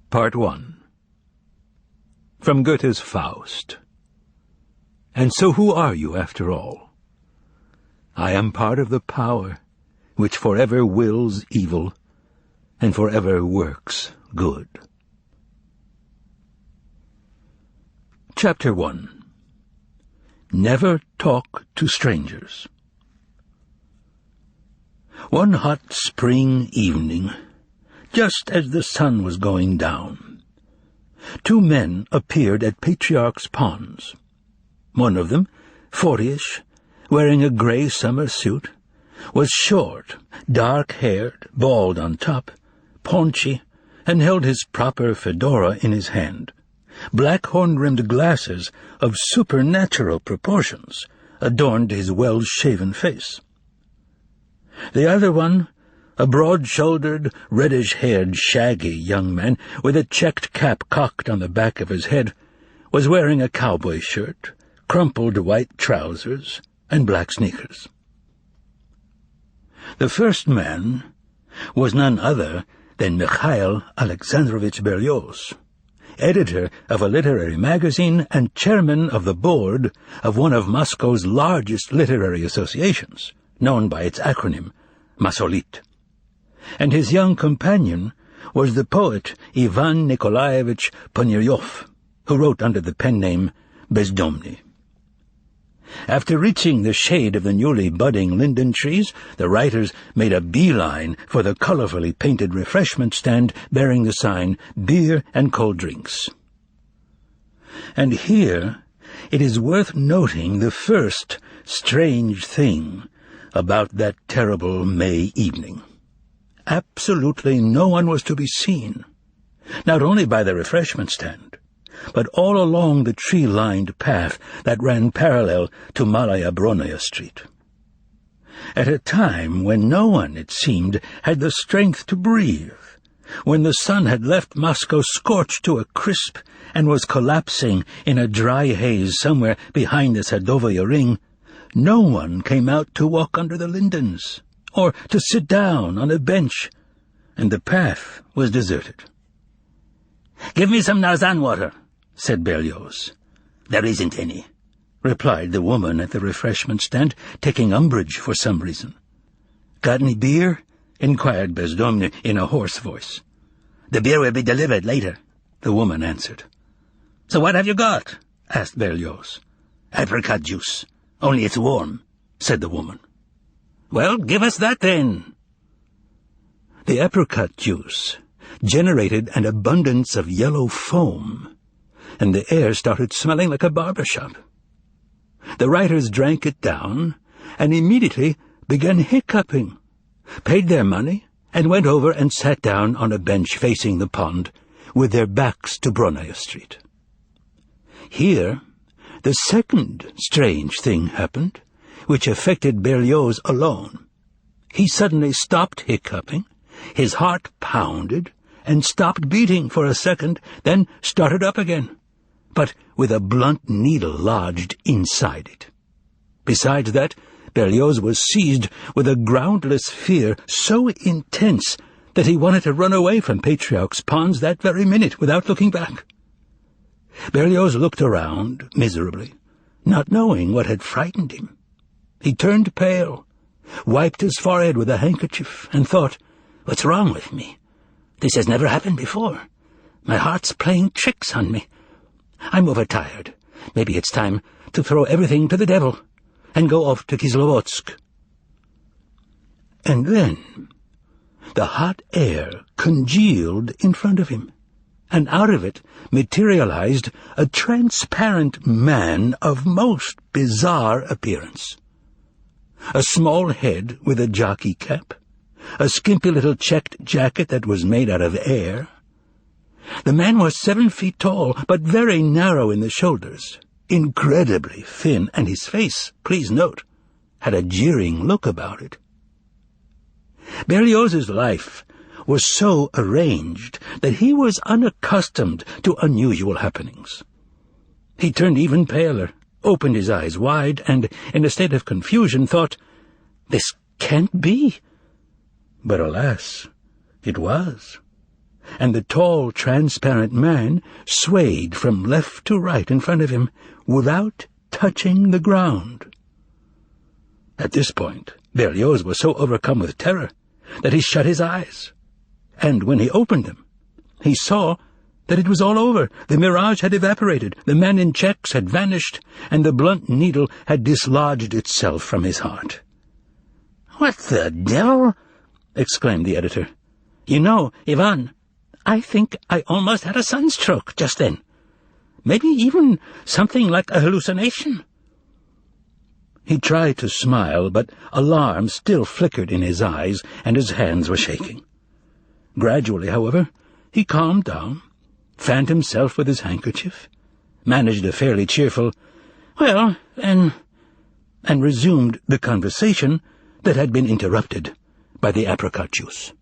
Part 1. From Goethe's Faust. And so who are you, after all? I am part of the power which forever wills evil and forever works good. Chapter 1. Never talk to strangers. One hot spring evening, just as the sun was going down, two men appeared at Patriarch's ponds. One of them, 40-ish, wearing a grey summer suit, was short, dark-haired, bald on top, paunchy, and held his proper fedora in his hand. Black horn-rimmed glasses of supernatural proportions adorned his well-shaven face. The other one, a broad-shouldered, reddish-haired, shaggy young man with a checked cap cocked on the back of his head, was wearing a cowboy shirt, crumpled white trousers, and black sneakers. The first man was none other than Mikhail Alexandrovich Berlioz, editor of a literary magazine and chairman of the board of one of Moscow's largest literary associations, known by its acronym, Masolit. And his young companion was the poet Ivan Nikolaevich Ponyryov, who wrote under the pen name Bezdomny. After reaching the shade of the newly budding linden trees, the writers made a beeline for the colorfully painted refreshment stand bearing the sign, Beer and Cold Drinks. And here it is worth noting the first strange thing about that terrible May evening. Absolutely no one was to be seen, not only by the refreshment stand, but all along the tree-lined path that ran parallel to Malaya Bronaya Street. At a time when no one, it seemed, had the strength to breathe, when the sun had left Moscow scorched to a crisp and was collapsing in a dry haze somewhere behind the Sadovaya Ring, no one came out to walk under the lindens, or to sit down on a bench, and the path was deserted. "Give me some Narzan water," said Berlioz. "There isn't any," replied the woman at the refreshment stand, taking umbrage for some reason. "Got any beer?" inquired Bezdomny in a hoarse voice. "The beer will be delivered later," the woman answered. "So what have you got?" asked Berlioz. "Apricot juice. Only it's warm," said the woman. "Well, give us that then." The apricot juice generated an abundance of yellow foam, and the air started smelling like a barber shop. The writers drank it down and immediately began hiccuping, paid their money, and went over and sat down on a bench facing the pond with their backs to Bronaya Street. Here, the second strange thing happened, which affected Berlioz alone. He suddenly stopped hiccuping, his heart pounded, and stopped beating for a second, then started up again, but with a blunt needle lodged inside it. Besides that, Berlioz was seized with a groundless fear so intense that he wanted to run away from Patriarch's ponds that very minute without looking back. Berlioz looked around miserably, not knowing what had frightened him. He turned pale, wiped his forehead with a handkerchief, and thought, "What's wrong with me? This has never happened before. My heart's playing tricks on me. I'm overtired. Maybe it's time to throw everything to the devil and go off to Kislovodsk." And then the hot air congealed in front of him, and out of it materialized a transparent man of most bizarre appearance. A small head with a jockey cap, a skimpy little checked jacket that was made out of air. The man was 7 feet tall, but very narrow in the shoulders, incredibly thin, and his face, please note, had a jeering look about it. Berlioz's life was so arranged that he was unaccustomed to unusual happenings. He turned even paler, opened his eyes wide, and, in a state of confusion, thought, "This can't be." But alas, it was. and the tall, transparent man swayed from left to right in front of him without touching the ground. At this point, Berlioz was so overcome with terror that he shut his eyes, and when he opened them, he saw that it was all over. The mirage had evaporated, the man in checks had vanished, and the blunt needle had dislodged itself from his heart. "What the devil?" exclaimed the editor. "You know, Ivan, I think I almost had a sunstroke just then. Maybe even something like a hallucination." He tried to smile, but alarm still flickered in his eyes, and his hands were shaking. Gradually, however, he calmed down, fanned himself with his handkerchief, managed a fairly cheerful, "Well, and resumed the conversation that had been interrupted by the apricot juice.